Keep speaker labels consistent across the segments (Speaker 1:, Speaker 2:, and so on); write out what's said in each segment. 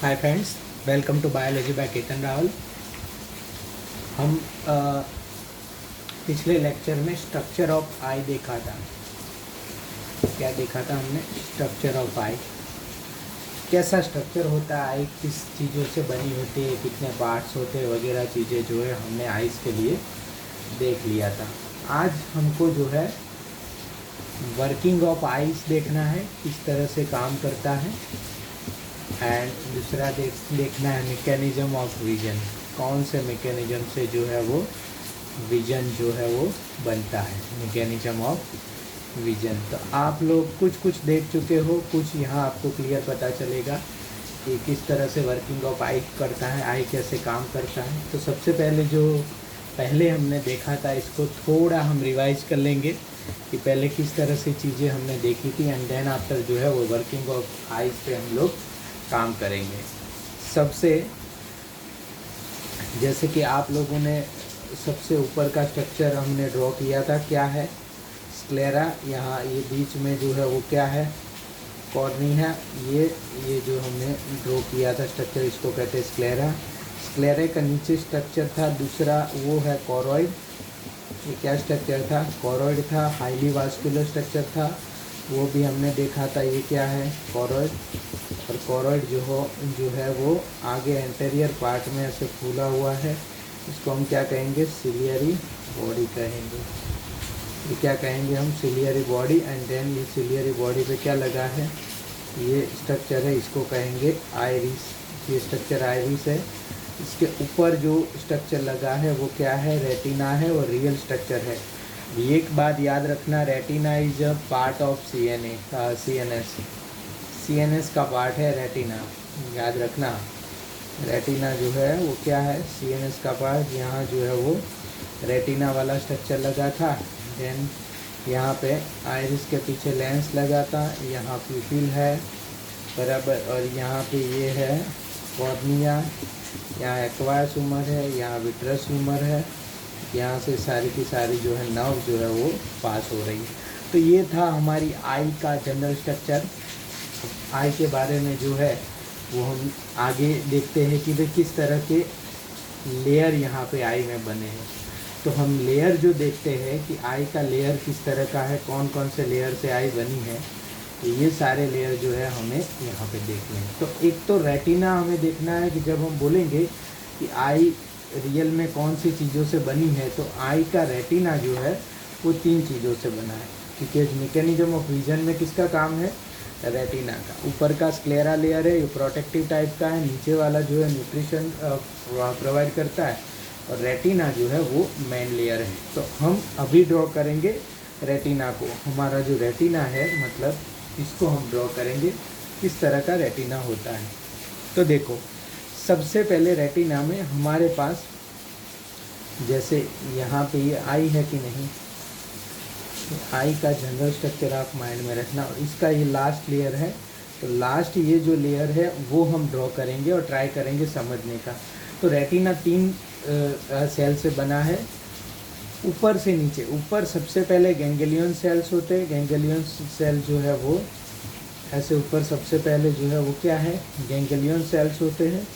Speaker 1: Hi friends, welcome to biology by Ketan Rahul. हम पिछले lecture में स्ट्रक्चर ऑफ आई देखा था। क्या देखा था हमने? स्ट्रक्चर ऑफ आई, कैसा स्ट्रक्चर होता है आई, किस चीज़ों से बनी होती है, कितने पार्ट्स होते हैं वगैरह चीज़ें जो है हमने आइज़ के लिए देख लिया था। आज हमको जो है वर्किंग ऑफ आइज़ देखना है, किस तरह से काम करता है। एंड दूसरा देखना है मैकेनिज्म ऑफ विजन, कौन से मैकेनिज्म से जो है वो विजन जो है वो बनता है, मैकेनिज्म ऑफ विजन। तो आप लोग कुछ देख चुके हो, कुछ यहाँ आपको क्लियर पता चलेगा कि किस तरह से वर्किंग ऑफ आई करता है, आई कैसे काम करता है। तो सबसे पहले हमने देखा था, इसको थोड़ा हम रिवाइज कर लेंगे कि पहले किस तरह से चीज़ें हमने देखी थी, एंड देन आफ्टर जो है वो वर्किंग ऑफ आइज पे हम लोग काम करेंगे। सबसे जैसे कि आप लोगों ने सबसे ऊपर का स्ट्रक्चर हमने ड्रॉ किया था, क्या है? स्क्लेरा। यहाँ ये बीच में जो है वो क्या है? कॉर्निया। ये जो हमने ड्रॉ किया था स्ट्रक्चर, इसको कहते हैं स्क्लेरा। स्क्लेरे का नीचे स्ट्रक्चर था दूसरा, वो है कॉरॉइड। ये क्या स्ट्रक्चर था? कॉरॉइड था। हाईली वास्कुलर स्ट्रक्चर था, वो भी हमने देखा था। ये क्या है? कॉरॉइड। और कॉरॉइड जो है वो आगे एंटीरियर पार्ट में ऐसे फूला हुआ है, इसको हम क्या कहेंगे? सिलियरी बॉडी कहेंगे। ये क्या कहेंगे हम? Ciliary body. एंड देन ये सिलियरी बॉडी पे क्या लगा है? ये स्ट्रक्चर है, इसको कहेंगे आइरिस। ये स्ट्रक्चर आइरिस है। इसके ऊपर जो स्ट्रक्चर लगा है वो क्या है? रेटिना है, और रियल स्ट्रक्चर है। एक बात याद रखना, retina is a part of CNS का पार्ट है रेटिना, याद रखना। रेटिना जो है वो क्या है? सीएनएस का पार्ट। यहाँ जो है वो रेटिना वाला स्ट्रक्चर लगा था। देन यहाँ पे आइरिस के पीछे लेंस लगा था, यहाँ प्यूपिल है बराबर, और यहाँ पे ये है कॉर्निया, यहाँ एक्वायस ह्यूमर है, यहाँ विट्रस ह्यूमर है। यहाँ से सारी की सारी जो है नर्व जो है वो पास हो रही है। तो ये था हमारी आई का जनरल स्ट्रक्चर। आई के बारे में जो है वो हम आगे देखते हैं कि भाई किस तरह के लेयर यहाँ पे आई में बने हैं। तो हम लेयर जो देखते हैं कि आई का लेयर किस तरह का है, कौन कौन से लेयर से आई बनी है, तो ये सारे लेयर जो है हमें यहाँ पे देखने हैं। तो एक तो रेटिना हमें देखना है कि जब हम बोलेंगे कि आई रियल में कौन सी चीज़ों से बनी है, तो आई का रेटिना जो है वो 3 चीज़ों से बना है, क्योंकि मैकेनिज्म ऑफ विजन में किसका काम है? रेटिना का। ऊपर का स्क्लेरा लेयर है, ये प्रोटेक्टिव टाइप का है, नीचे वाला जो है न्यूट्रिशन प्रोवाइड करता है, और रेटिना जो है वो मेन लेयर है। तो हम अभी ड्रॉ करेंगे रेटिना को। हमारा जो रेटिना है, मतलब इसको हम ड्रॉ करेंगे, किस तरह का रेटिना होता है। तो देखो, सबसे पहले रेटिना में हमारे पास, जैसे यहाँ पे ये आई है कि नहीं, आई का जनरल स्ट्रक्चर आप माइंड में रखना, और इसका ये लास्ट लेयर है। तो लास्ट ये जो लेयर है वो हम ड्रॉ करेंगे और ट्राई करेंगे समझने का। तो रेटिना 3 सेल से बना है, ऊपर से नीचे। ऊपर सबसे पहले गैंग्लियन सेल्स होते हैं। गैंग्लियन सेल जो है वो ऐसे ऊपर सबसे पहले जो है वो क्या है? गैंग्लियन सेल्स होते हैं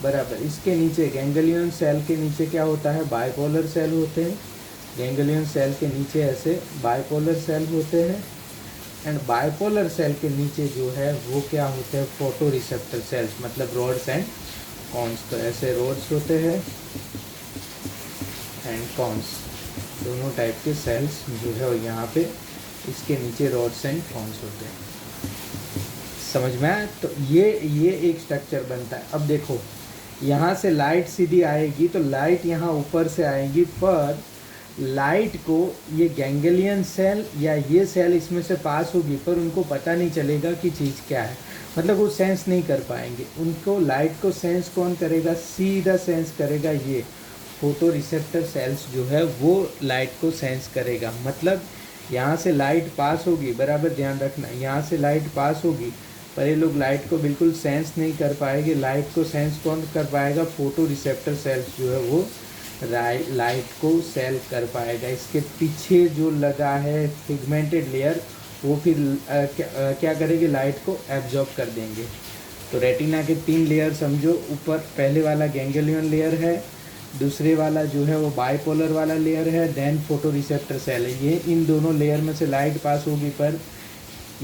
Speaker 1: बराबर। इसके नीचे गैंग्लियन सेल के नीचे क्या होता है? बाइपोलर सेल होते हैं। गैंग्लियन सेल के नीचे ऐसे बाइपोलर सेल होते हैं, एंड बाइपोलर सेल के नीचे जो है वो क्या होते हैं? फोटो रिसेप्टर सेल्स, मतलब रोड्स एंड कॉन्स। तो ऐसे रोड्स होते हैं एंड कॉन्स, दोनों टाइप के सेल्स जो है यहाँ पे इसके नीचे रोड्स एंड कॉन्स होते हैं। समझ में आया? तो ये एक स्ट्रक्चर बनता है। अब देखो, यहाँ से लाइट सीधी आएगी, तो लाइट यहाँ ऊपर से आएगी, पर लाइट को ये गैंग्लियन सेल या ये सेल इसमें से पास होगी, पर उनको पता नहीं चलेगा कि चीज़ क्या है, मतलब वो सेंस नहीं कर पाएंगे। उनको लाइट को सेंस कौन करेगा? सीधा सेंस करेगा ये फोटो रिसेप्टर सेल्स जो है वो लाइट को सेंस करेगा। मतलब यहाँ से लाइट पास होगी, बराबर ध्यान रखना, यहाँ से लाइट पास होगी, पर ये लोग लाइट को बिल्कुल सेंस नहीं कर पाएंगे। लाइट को सेंस कौन कर पाएगा? फोटो रिसेप्टर सेल्स जो है वो लाइट को सेल कर पाएगा। इसके पीछे जो लगा है पिगमेंटेड लेयर, वो फिर क्या करेंगे? लाइट को एब्जॉर्ब कर देंगे। तो रेटिना के 3 लेयर समझो, ऊपर पहले वाला गैंग्लियन लेयर है, दूसरे वाला जो है वो बाइपोलर वाला लेयर है, देन फोटो रिसेप्टर सेल है। ये इन दोनों लेयर में से लाइट पास होगी, पर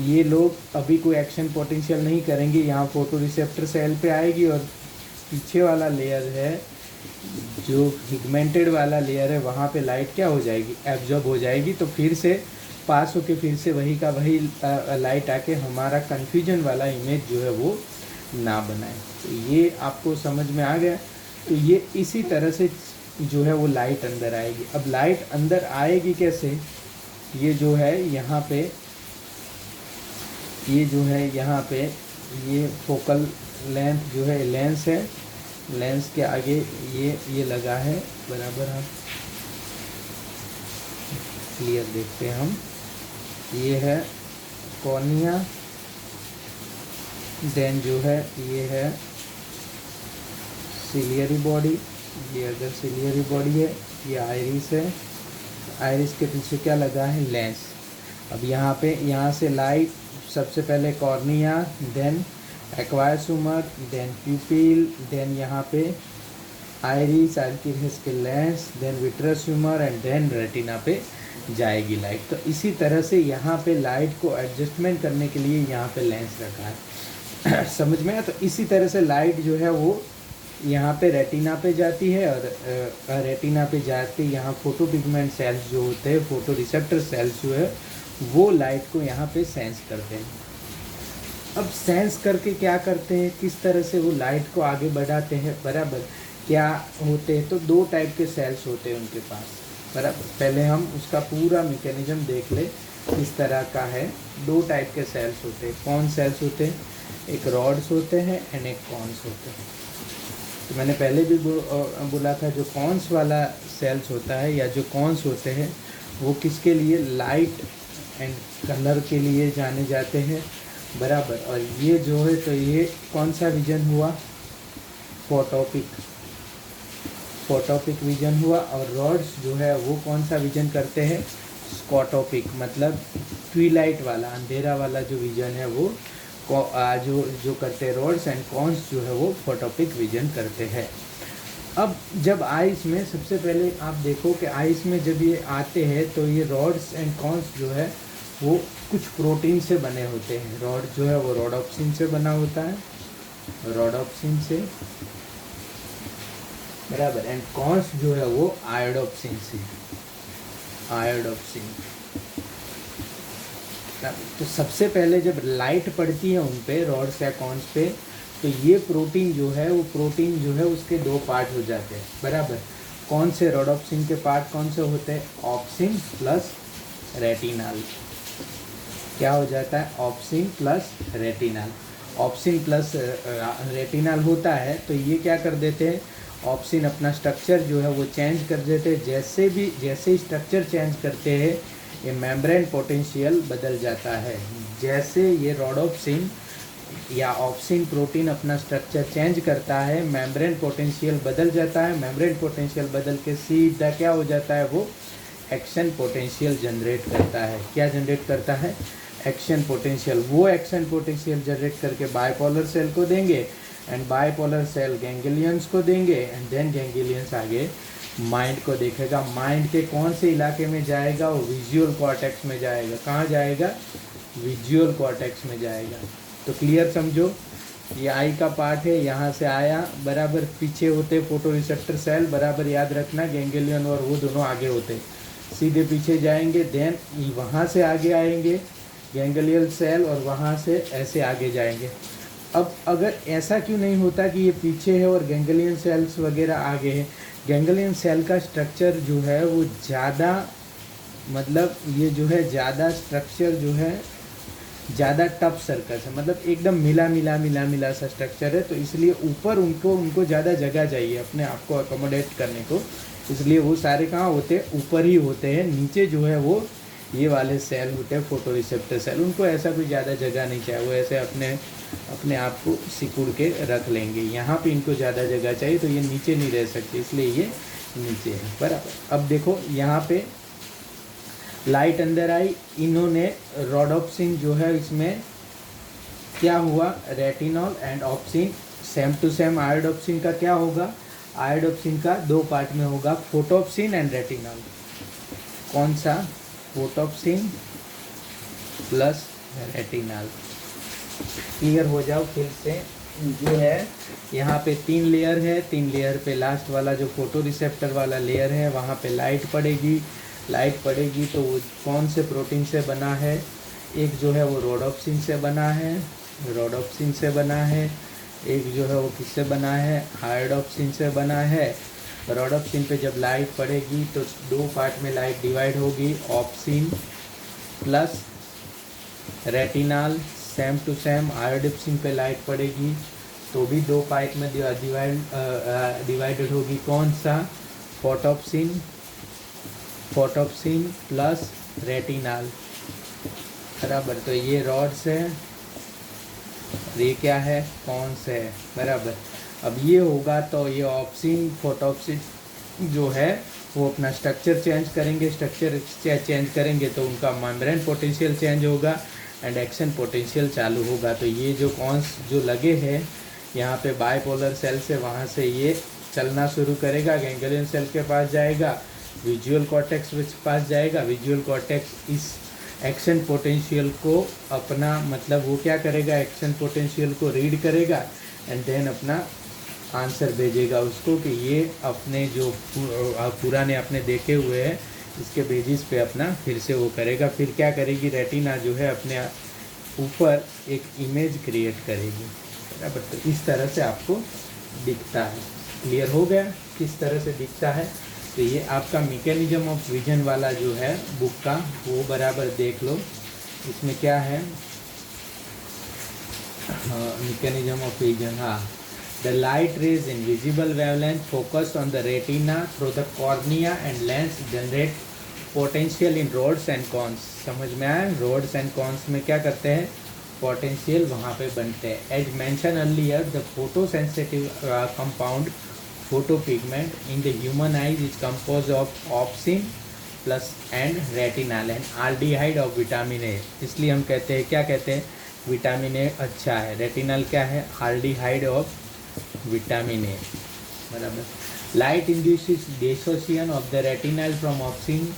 Speaker 1: ये लोग अभी कोई एक्शन पोटेंशियल नहीं करेंगे, यहाँ फोटो रिसेप्टर सेल पे आएगी और पीछे वाला लेयर है जो पिगमेंटेड वाला लेयर है, वहाँ पे लाइट क्या हो जाएगी, एब्जॉर्ब हो जाएगी। तो फिर से पास होके फिर से वही का वही लाइट आके हमारा कन्फ्यूजन वाला इमेज जो है वो ना बनाए। तो ये आपको समझ में आ गया। तो ये इसी तरह से जो है वो लाइट अंदर आएगी। अब लाइट अंदर आएगी कैसे, ये जो है यहाँ पे, ये जो है यहाँ पे ये फोकल लेंथ जो है लेंस है, लेंस के आगे ये लगा है बराबर। हम क्लियर देखते हैं हम, ये है कॉर्निया, देन जो है ये है सिलियरी बॉडी, ये अगर सिलियरी बॉडी है, ये आइरिस है, आइरिस के पीछे क्या लगा है, लेंस। अब यहाँ पे यहाँ से लाइट सबसे पहले cornea, then aqueous humour, then pupil, then यहाँ पे आइरिस, आइरिस के lens, then vitreous humour and then retina पे जाएगी लाइट। तो इसी तरह से यहाँ पे लाइट को एडजस्टमेंट करने के लिए यहाँ पे लेंस रखा है। समझ में आया। तो इसी तरह से लाइट जो है वो यहाँ पे रेटिना पे जाती है और रेटिना पे जाते यहाँ फोटो पिगमेंट सेल्स जो होते हैं, फोटो रिसेप्टर सेल्स जो है वो लाइट को यहाँ पे सेंस करते हैं। अब सेंस करके क्या करते हैं, किस तरह से वो लाइट को आगे बढ़ाते हैं, बराबर। क्या होते हैं, तो 2 टाइप के सेल्स होते हैं उनके पास, बराबर। पहले हम उसका पूरा मैकेनिज्म देख ले, किस तरह का है। 2 टाइप के सेल्स होते हैं। कौन सेल्स होते हैं, एक रॉड्स होते हैं एंड एक कॉन्स होते हैं। तो मैंने पहले भी बोला था, जो कॉन्स वाला सेल्स होता है या जो कॉन्स होते हैं वो किसके लिए, लाइट एंड कलर के लिए जाने जाते हैं, बराबर। और ये जो है, तो ये कौन सा विजन हुआ, फोटोपिक विजन हुआ। और रॉड्स जो है वो कौन सा विजन करते हैं, स्कॉटोपिक, मतलब ट्विलाइट वाला, अंधेरा वाला जो विजन है वो जो करते हैं रॉड्स। एंड कॉन्स जो है वो फोटोपिक विजन करते हैं। अब जब आइस में, सबसे पहले आप देखो कि आइस में जब ये आते हैं तो ये रॉड्स एंड कॉन्स जो है वो कुछ प्रोटीन से बने होते हैं। रॉड जो है वो रोडोप्सिन से बना होता है, रोडोप्सिन से, बराबर। एंड कॉन्स जो है वो आयोडोप्सिन से, आयोडोप्सिन। तो सबसे पहले जब लाइट पड़ती है उन पे, रॉड्स या कॉन्स पे, तो ये प्रोटीन जो है वो प्रोटीन जो है उसके 2 पार्ट हो जाते हैं, बराबर। कौन से, रोडोप्सिन के पार्ट कौन से होते हैं, ऑप्सिन प्लस रेटिनल। क्या हो जाता है, obscene plus retinal. Obscene plus retinal होता है तो ये क्या कर देते हैं, ऑप्सिन अपना स्ट्रक्चर जो है वो चेंज कर देते हैं। जैसे स्ट्रक्चर चेंज करते हैं ये मेम्ब्रेन पोटेंशियल बदल जाता है। जैसे ये रोडोप्सिन या ऑप्सिन प्रोटीन अपना स्ट्रक्चर चेंज करता है, मेम्ब्रेन पोटेंशियल बदल जाता है। मेम्ब्रेन पोटेंशियल बदल के सीधा क्या हो जाता है, वो एक्शन पोटेंशियल जनरेट करता है। क्या जनरेट करता है, एक्शन पोटेंशियल। वो एक्शन पोटेंशियल जनरेट करके बाइपोलर सेल को देंगे एंड बाइपोलर सेल गैंग्लियंस को देंगे एंड देन गैंग्लियंस आगे माइंड को देखेगा। माइंड के कौन से इलाके में जाएगा, वो विजुअल कॉर्टेक्स में जाएगा। कहाँ जाएगा, विजुअल कॉर्टेक्स में जाएगा। तो क्लियर समझो, ये आई का पार्ट है, यहाँ से आया, बराबर। पीछे होते फोटो रिसेप्टर सेल, बराबर, याद रखना, गैंग्लियन और वो दोनों आगे होते, सीधे पीछे जाएंगे। देन वहाँ से आगे आएंगे गैंग्लियल सेल और वहाँ से ऐसे आगे जाएंगे। अब अगर ऐसा क्यों नहीं होता कि ये पीछे है और गैंग्लियन सेल्स वगैरह आगे है। गैंग्लियन सेल का स्ट्रक्चर जो है वो ज़्यादा, मतलब ये जो है ज़्यादा स्ट्रक्चर जो है ज़्यादा टफ सर्कस है, मतलब एकदम मिला सा स्ट्रक्चर है। तो इसलिए ऊपर उनको ज़्यादा जगह चाहिए अपने आप को अकोमोडेट करने को, इसलिए वो सारे कहाँ होते हैं, ऊपर ही होते हैं। नीचे जो है वो ये वाले सेल होते हैं फोटो रिसेप्टर सेल, उनको ऐसा कोई ज़्यादा जगह नहीं चाहिए, वो ऐसे अपने आप को सिकुड़ के रख लेंगे। यहाँ पे इनको ज़्यादा जगह चाहिए तो ये नीचे नहीं रह सकते, इसलिए ये नीचे है, बराबर। अब देखो यहाँ पे लाइट अंदर आई, इन्होंने रोडोप्सिन जो है इसमें क्या हुआ, retinol and opsin same to same. Iodopsin का क्या होगा, आयोडोप्सिन का दो पार्ट में होगा, फोटोप्सिन एंड रेटिनॉल। कौन सा, फोटोप्सिन प्लस रेटिनॉल। क्लियर हो जाओ फिर से। जो है यहाँ पे 3 लेयर है, 3 लेयर पे लास्ट वाला जो फोटो रिसेप्टर वाला लेयर है वहाँ पे लाइट पड़ेगी। लाइट पड़ेगी तो वो कौन से प्रोटीन से बना है, एक जो है वो रोडोप्सिन से बना है, रोडोप्सिन से बना है। एक जो है वो किससे बना है, आयोडोप्सिन से बना है। रोडोप्सिन पे जब लाइट पड़ेगी तो दो पार्ट में लाइट डिवाइड होगी, opsin plus retinol. Same to same iodopsin पे लाइट पड़ेगी तो भी दो पार्ट में डिवाइडेड होगी, कौन सा, फोटोप्सिन, फोटोप्सिन प्लस रेटिनॉल, बराबर। तो ये रॉड्स है और ये क्या है, कौन से है, बराबर। अब ये होगा तो ये ऑप्सिन फोटोप्सिन जो है वो अपना स्ट्रक्चर चेंज करेंगे, स्ट्रक्चर चेंज करेंगे तो उनका मेम्ब्रेन पोटेंशियल चेंज होगा एंड एक्शन पोटेंशियल चालू होगा। तो ये जो कौन जो लगे हैं यहाँ पे बाइपोलर सेल से, वहाँ से ये चलना शुरू करेगा, गैंग्लियन सेल के पास जाएगा, विजुअल कॉर्टेक्स के पास जाएगा। विजुअल कॉर्टेक्स इस एक्शन पोटेंशियल को अपना मतलब वो क्या करेगा, एक्शन पोटेंशियल को रीड करेगा एंड देन अपना आंसर भेजेगा उसको कि ये अपने जो पुराने अपने देखे हुए हैं इसके बेसिस पे अपना फिर से वो करेगा। फिर क्या करेगी, रेटिना जो है अपने ऊपर एक इमेज क्रिएट करेगी, बराबर। तो इस तरह से आपको दिखता है। क्लियर हो गया किस तरह से दिखता है। तो ये आपका मैकेनिज्म ऑफ विजन वाला जो है बुक का, वो बराबर देख लो। इसमें क्या है, मैकेनिज्म ऑफ विजन, हाँ। The light rays in visible wavelength focused on the retina through the cornea and lens generate potential in rods and cones। समझ में आया, rods and cones में क्या करते हैं, पोटेंशियल वहाँ पे बनते हैं। As mentioned earlier, the photosensitive compound photopigment in the human eyes is composed of opsin plus and retinal and aldehyde of vitamin A। इसलिए हम कहते हैं, क्या कहते हैं, विटामिन ए अच्छा है, रेटिनल क्या है, आल्डिहाइड ऑफ विटामिन ए, बराबर। Light induces dissociation of the retinal from opsin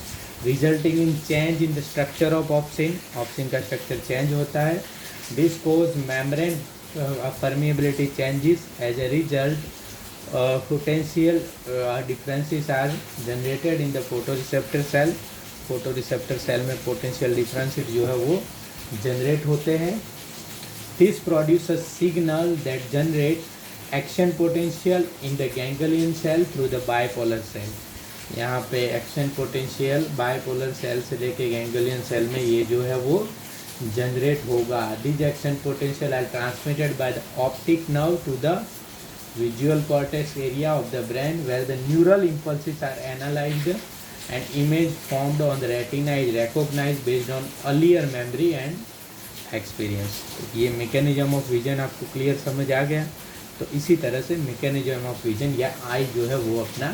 Speaker 1: resulting in change in the structure of opsin. Opsin का स्ट्रक्चर चेंज होता है। This causes membrane permeability changes. As a result potential differences are generated in the photoreceptor cell. Photoreceptor cell में potential differences जो है वो generate होते हैं। This produces signal that generate action potential in the ganglion cell through the bipolar cell. यहाँ पे action potential bipolar cell से लेके गैंग्लियन सेल में ये जो है वो जनरेट होगा। This action potential are transmitted by the optic nerve to the visual cortex area of the brain where the neural impulses are analysed and image formed on the retina is recognized based on earlier memory and experience। तो ये mechanism of vision आपको clear समझ आ गया। तो इसी तरह से mechanism of vision या आई जो है वो अपना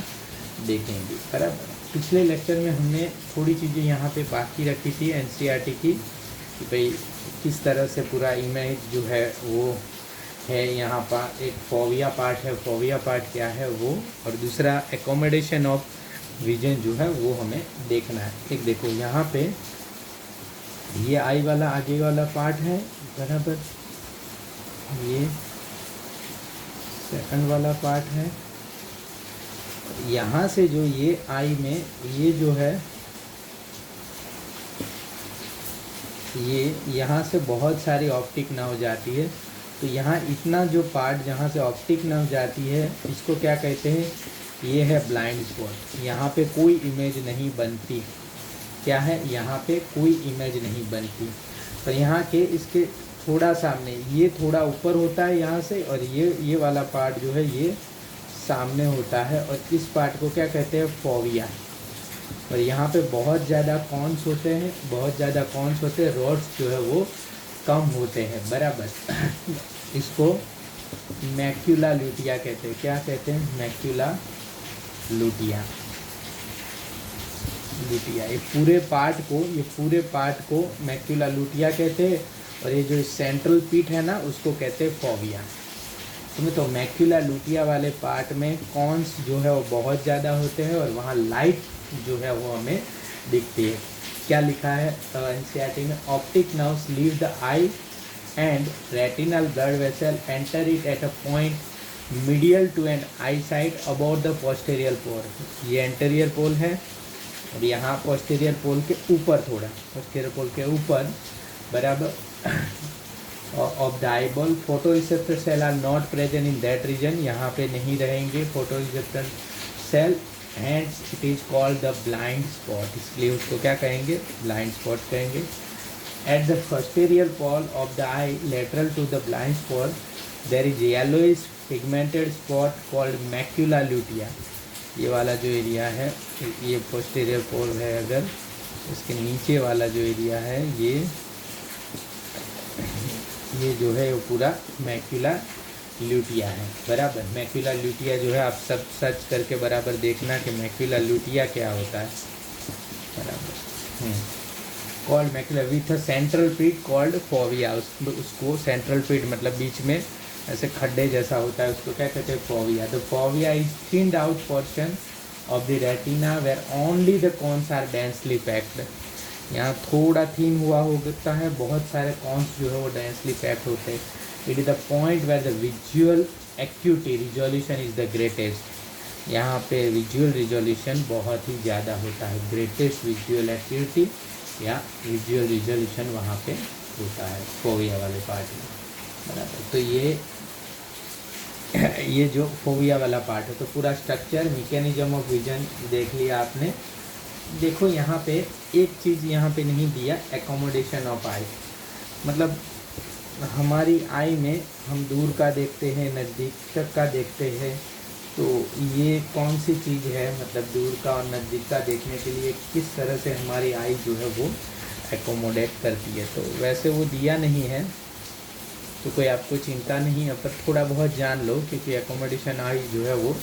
Speaker 1: देखेंगे, बराबर। पिछले लेक्चर में हमने थोड़ी चीज़ें यहाँ पे बाकी रखी थी एनसीईआरटी की, कि भाई किस तरह से पूरा इमेज जो है वो है। यहाँ पर एक फोविया पार्ट है, फोविया पार्ट क्या है वो, और दूसरा एकोमोडेशन ऑफ विजन जो है वो हमें देखना है। एक देखो यहाँ पे ये आई वाला आगे वाला पार्ट है, बराबर। ये सेकंड वाला पार्ट है। यहाँ से जो ये आई में ये जो है ये यहाँ से बहुत सारी ऑप्टिक नर्व जाती है। तो यहाँ इतना जो पार्ट जहाँ से ऑप्टिक नर्व जाती है इसको क्या कहते हैं, ये है ब्लाइंड स्पॉट। यहाँ पे कोई इमेज नहीं बनती, क्या है, यहाँ पे कोई इमेज नहीं बनती। तो यहाँ के इसके थोड़ा सामने ये थोड़ा ऊपर होता है यहाँ से, और ये वाला पार्ट जो है ये सामने होता है, और इस पार्ट को क्या कहते हैं, फोविया। और यहाँ पे बहुत ज़्यादा कॉन्स होते हैं, बहुत ज़्यादा कॉन्स होते हैं, रॉड्स जो है वो कम होते हैं, बराबर। इसको मैक्यूला लूटिया कहते हैं। क्या कहते हैं, मैक्यूला लूटिया। लूटिया ये पूरे पार्ट को मैक्यूला लूटिया कहते हैं। और ये जो सेंट्रल पीट है ना उसको कहते हैं फोविया। तो मैक्यूला लुटिया वाले पार्ट में कॉन्स जो है वो बहुत ज़्यादा होते हैं और वहाँ लाइट जो है वो हमें दिखती है। क्या लिखा है एनसीईआरटी में? Optic nerves leave the eye and retinal blood vessel enter it at a point medial to an eye side about the posterior pole. ये एंटीरियर पोल है और यहाँ पोस्टीरियर पोल के ऊपर, थोड़ा पोस्टीरियर पोल के ऊपर बराबर of the eyeball. Photoreceptor cell are not present in that region, यहाँ पे नहीं रहेंगे photoreceptor cell, hence it is called the blind spot, इसलिए उसको क्या कहेंगे? ब्लाइंड स्पॉट कहेंगे। At the posterior pole of the eye lateral to the blind spot there is yellowish pigmented spot called macula lutea। ये वाला जो area है, ये posterior pole है, अगर इसके नीचे वाला जो एरिया है ये जो है वो पूरा मैक्यूला ल्यूटिया है बराबर। मैक्यूला ल्यूटिया जो है आप सब सर्च करके बराबर देखना कि मैक्यूला ल्यूटिया क्या होता है बराबर। Called macula with a central पीट कॉल्ड फोविया, उसको सेंट्रल पीट मतलब बीच में ऐसे खड्डे जैसा होता है, उसको क्या कहते हैं? Fovea. The fovea is thinned out portion of the retina where only the cones are densely packed. यहाँ थोड़ा थीन हुआ होता है, बहुत सारे कॉन्स जो है वो डेंसली पैक्ड होते हैं। It is the point where the visual acuity resolution is the greatest. यहाँ पे विजुअल रिजोल्यूशन बहुत ही ज़्यादा होता है, ग्रेटेस्ट विजुअल एक्यूटी या विजुअल रिजोल्यूशन वहाँ पे होता है फोविया वाले पार्ट में बराबर। तो ये जो फोविया वाला पार्ट है, तो पूरा स्ट्रक्चर मैकेनिज्म ऑफ विजन देख लिया आपने। देखो यहाँ पे एक चीज़ यहाँ पे नहीं दिया, एकोमोडेशन ऑफ आई। मतलब हमारी आई में हम दूर का देखते हैं, नज़दीक तक का देखते हैं, तो ये कौन सी चीज़ है? मतलब दूर का और नज़दीक का देखने के लिए किस तरह से हमारी आई जो है वो एकोमोडेट करती है। तो वैसे वो दिया नहीं है, तो कोई आपको चिंता नहीं है, पर थोड़ा बहुत जान लो क्योंकि एकोमोडेशन आई जो है वो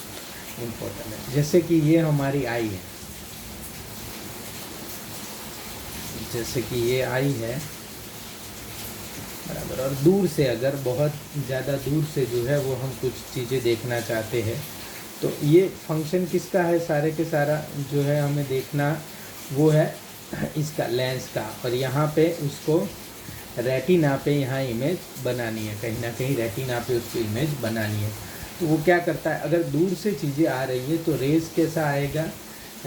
Speaker 1: इम्पोर्टेंट है। जैसे कि ये हमारी आई है, जैसे कि ये आई है बराबर, और दूर से अगर बहुत ज़्यादा दूर से जो है वो हम कुछ चीज़ें देखना चाहते हैं, तो ये फंक्शन किसका है? सारे के सारा जो है हमें देखना वो है इसका, लेंस का। और यहाँ पे उसको रेटिना पे यहाँ इमेज बनानी है, कहीं ना कहीं रेटिना पे उसको इमेज बनानी है। तो वो क्या करता है? अगर दूर से चीज़ें आ रही है तो रेज कैसा आएगा?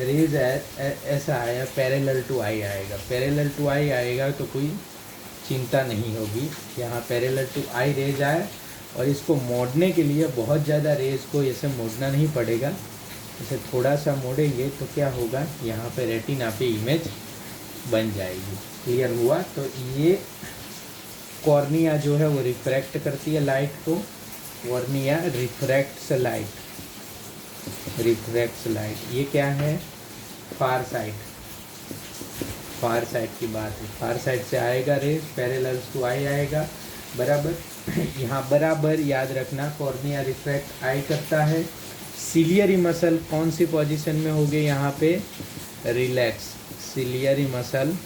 Speaker 1: रेज ऐसा आया, पैरेलल टू आई आएगा। पैरेलल टू आई आएगा तो कोई चिंता नहीं होगी, यहाँ पैरेलल टू आई रेज आए, और इसको मोड़ने के लिए बहुत ज़्यादा रेज को ऐसे मोड़ना नहीं पड़ेगा, इसे थोड़ा सा मोड़ेंगे तो क्या होगा? यहाँ पे रेटिना पे इमेज बन जाएगी। क्लियर हुआ? तो ये कॉर्निया जो है वो रिफ्रैक्ट करती है लाइट को, cornea refracts light, refracts light. ये क्या है? फार साइड, फार साइड की बात है। फार साइड से आएगा रेज, पैरेलल टू आई आएगा बराबर। यहाँ बराबर याद रखना, कॉर्निया रिफ्रैक्ट आई करता है। सिलियरी मसल कौन सी पोजीशन में होगी? यहाँ पे relax, ciliary muscle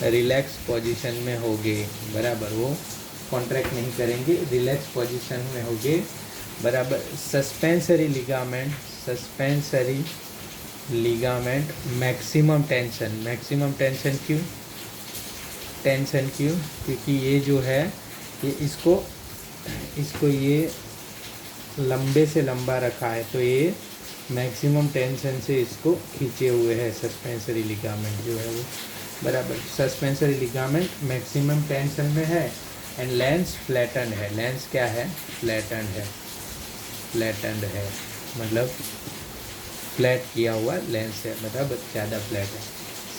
Speaker 1: relax position में होगे बराबर, वो कॉन्ट्रैक्ट नहीं करेंगे, रिलैक्स पोजीशन में होगे बराबर। Suspensory ligament, suspensory ligament maximum tension, maximum tension क्यों? टेंशन क्यों? क्योंकि ये जो है ये इसको ये लंबे से लंबा रखा है, तो ये मैक्सिमम टेंशन से इसको खींचे हुए है सस्पेंसरी लिगामेंट जो है वो बराबर। सस्पेंसरी लिगामेंट मैक्सिमम टेंशन में है एंड लेंस फ्लैटन्ड है। लेंस क्या है? फ्लैटन्ड है, फ्लैटन्ड है मतलब फ्लैट किया हुआ लेंस है, मतलब ज़्यादा फ्लैट है।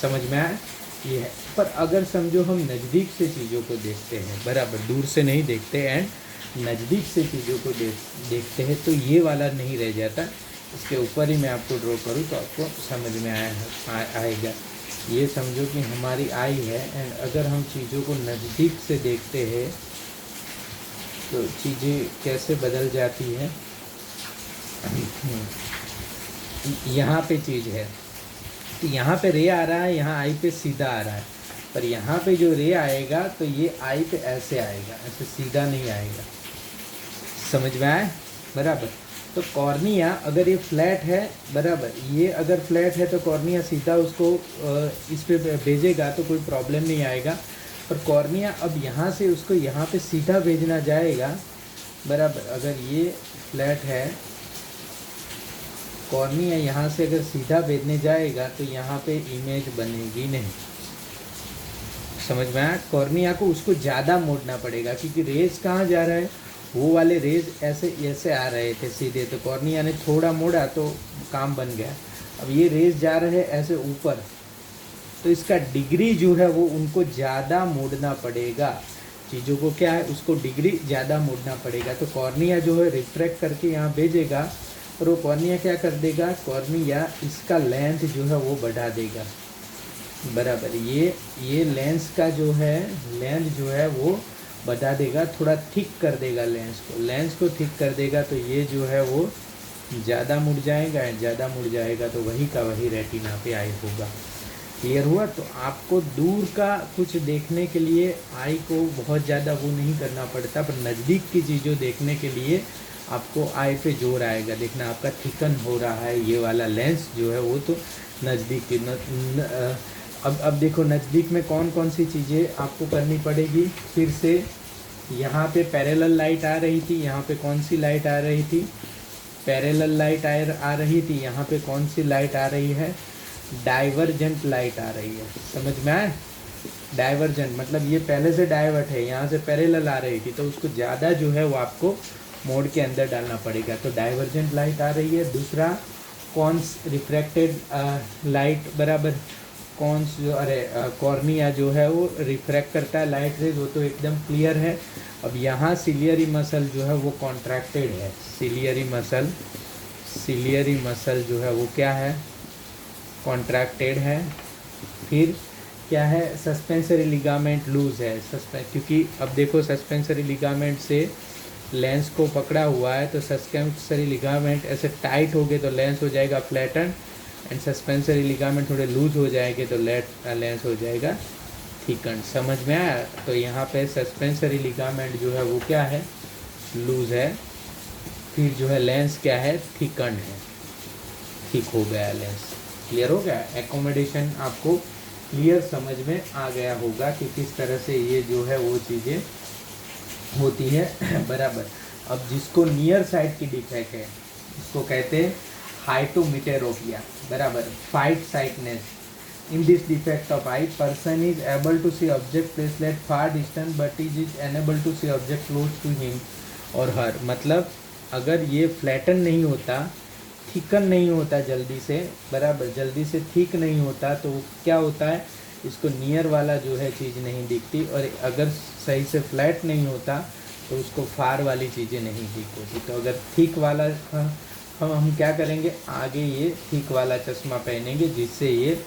Speaker 1: समझ में आया? ये है। पर अगर समझो हम नज़दीक से चीज़ों को देखते हैं बराबर, दूर से नहीं देखते एंड नज़दीक से चीज़ों को देखते हैं, तो ये वाला नहीं रह जाता। इसके ऊपर ही मैं आपको ड्रॉ करूँ तो आपको समझ में आएगा। ये समझो कि हमारी आई है एंड अगर हम चीज़ों को नज़दीक से देखते हैं तो चीज़ें कैसे बदल जाती है। यहाँ पे चीज़ है, तो यहाँ पे रे आ रहा है, यहाँ आई पे सीधा आ रहा है, पर यहाँ पे जो रे आएगा तो ये आई पे ऐसे आएगा, ऐसे सीधा नहीं आएगा। समझ में आया? बराबर। तो कॉर्निया अगर ये फ्लैट है, बराबर, ये अगर फ्लैट है तो कॉर्निया सीधा उसको इस पे भेजेगा तो कोई प्रॉब्लम नहीं आएगा। पर कॉर्निया अब यहाँ से उसको यहाँ पे सीधा भेजना जाएगा, बराबर। अगर ये फ्लैट है, कॉर्निया यहाँ से अगर सीधा भेजने जाएगा तो यहाँ पे इमेज बनेगी नहीं। समझ में आया? कॉर्निया को उसको ज़्यादा मोड़ना पड़ेगा, क्योंकि रेज कहाँ जा रहा है, वो वाले रेज ऐसे ऐसे आ रहे थे सीधे, तो कॉर्निया ने थोड़ा मोड़ा तो काम बन गया। अब ये रेज जा रहे हैं ऐसे ऊपर, तो इसका डिग्री जो है वो उनको ज़्यादा मोड़ना पड़ेगा। चीज़ों को क्या है, उसको डिग्री ज़्यादा मोड़ना पड़ेगा। तो कॉर्निया जो है रिफ्रैक्ट करके यहाँ भेजेगा, और वो कॉर्निया क्या कर देगा, कॉर्निया इसका लेंथ जो है वो बढ़ा देगा, बराबर। ये लेंस का जो है, लेंथ जो है वो बढ़ा देगा, थोड़ा थिक कर देगा लेंस को थिक कर देगा, तो ये जो है वो ज़्यादा मुड़ जाएगा। ज़्यादा मुड़ जाएगा तो वही का वही रेटिना पे आई होगा। क्लियर हुआ? तो आपको दूर का कुछ देखने के लिए आई को बहुत ज़्यादा वो नहीं करना पड़ता, पर नज़दीक की चीज़ों देखने के लिए आपको आई पे जोर आएगा। देखना आपका थिकन हो रहा है ये वाला लेंस जो है वो, तो नज़दीक की अब देखो नज़दीक में कौन कौन सी चीज़ें आपको करनी पड़ेगी। फिर से यहाँ पे पैरेलल लाइट आ रही थी, यहाँ पे कौन सी लाइट आ रही थी, पैरेलल लाइट आ रही थी। यहाँ पे कौन सी लाइट आ रही है, डाइवर्जेंट लाइट आ रही है। समझ में आए? डाइवर्जेंट मतलब ये पहले से डाइवर्ट है, यहाँ से पैरेलल आ रही थी, तो उसको ज़्यादा जो है वो आपको मोड के अंदर डालना पड़ेगा। तो डाइवर्जेंट लाइट आ रही है। दूसरा कौन रिफ्रैक्टेड लाइट, बराबर, कॉर्निया जो है वो रिफ्रैक्ट करता है लाइट रेज, वो तो एकदम क्लियर है। अब यहाँ सिलियरी मसल जो है वो कॉन्ट्रैक्टेड है। सिलियरी मसल जो है वो क्या है, कॉन्ट्रैक्टेड है। फिर क्या है, सस्पेंसरी लिगामेंट लूज है। क्योंकि अब देखो सस्पेंसरी लिगामेंट से लेंस को पकड़ा हुआ है, तो सस्पेंसरी लिगामेंट ऐसे टाइट हो गए तो लेंस हो जाएगा फ्लैटन, एंड सस्पेंसरी लिगामेंट थोड़े लूज हो जाएंगे तो लेंस हो जाएगा थिकन। समझ में आया? तो यहाँ पे सस्पेंसरी लिगामेंट जो है वो क्या है, लूज है। फिर जो है लेंस क्या है, थिकन है, थिक हो गया लेंस। क्लियर हो गया? एकोमोडेशन आपको क्लियर समझ में आ गया होगा कि किस तरह से ये जो है वो चीज़ें होती है, बराबर। अब जिसको नियर साइड की डिफेक्ट है उसको कहते हैं हाइटोमेटेरोपिया, बराबर, far sightedness. In this defect of eye person is able to see object placed at far distance but is unable to see object close to him और हर। मतलब अगर ये फ्लैटन नहीं होता, थिकन नहीं होता जल्दी से, बराबर, जल्दी से थिक नहीं होता, तो क्या होता है, इसको नियर वाला जो है चीज़ नहीं दिखती, और अगर सही से फ्लैट नहीं होता तो उसको फार वाली चीज़ें नहीं दिख होती। तो अगर थिक वाला हम क्या करेंगे, आगे ये थिक वाला चश्मा पहनेंगे जिससे ये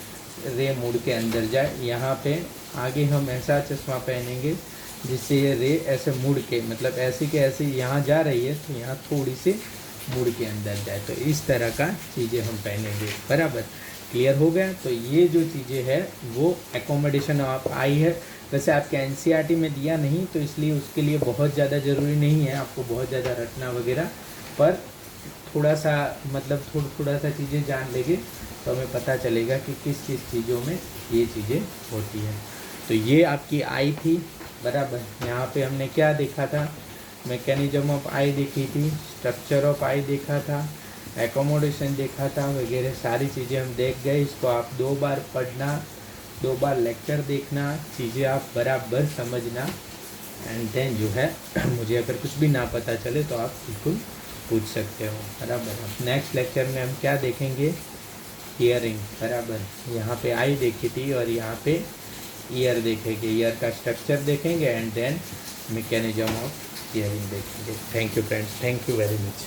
Speaker 1: रे मुड़ के अंदर जाए। यहाँ पे आगे हम ऐसा चश्मा पहनेंगे जिससे ये रे ऐसे मुड़ के, मतलब ऐसी के ऐसी यहाँ जा रही है तो यहाँ थोड़ी सी मुड़ के अंदर जाए। तो इस तरह का चीज़ें हम पहनेंगे, बराबर। क्लियर हो गया? तो ये जो चीज़ें हैं वो एकोमोडेशन ऑफ आई है। वैसे आपके एनसीईआरटी में दिया नहीं, तो इसलिए उसके लिए बहुत ज़्यादा ज़रूरी नहीं है आपको बहुत ज़्यादा रटना वगैरह, पर थोड़ा सा मतलब थोड़ा सा चीज़ें जान लेंगे तो हमें पता चलेगा कि किस किस चीज़ों में ये चीज़ें होती हैं। तो ये आपकी आई थी, बराबर। यहाँ पे हमने क्या देखा था, मैकेनिज्म ऑफ आई देखी थी, स्ट्रक्चर ऑफ आई देखा था, एकोमोडेशन देखा था, वगैरह सारी चीज़ें हम देख गए। इसको आप 2 बार पढ़ना, 2 बार लेक्चर देखना, चीज़ें आप बराबर समझना, एंड देन जो है मुझे अगर कुछ भी ना पता चले तो आप बिल्कुल पूछ सकते हो, बराबर। नेक्स्ट लेक्चर में हम क्या देखेंगे, हियरिंग, बराबर। यहाँ पे आई देखी थी और यहाँ पे ईयर देखेंगे, ईयर का स्ट्रक्चर देखेंगे, and then mechanism of hearing देखेंगे। Thank you friends, thank you very much.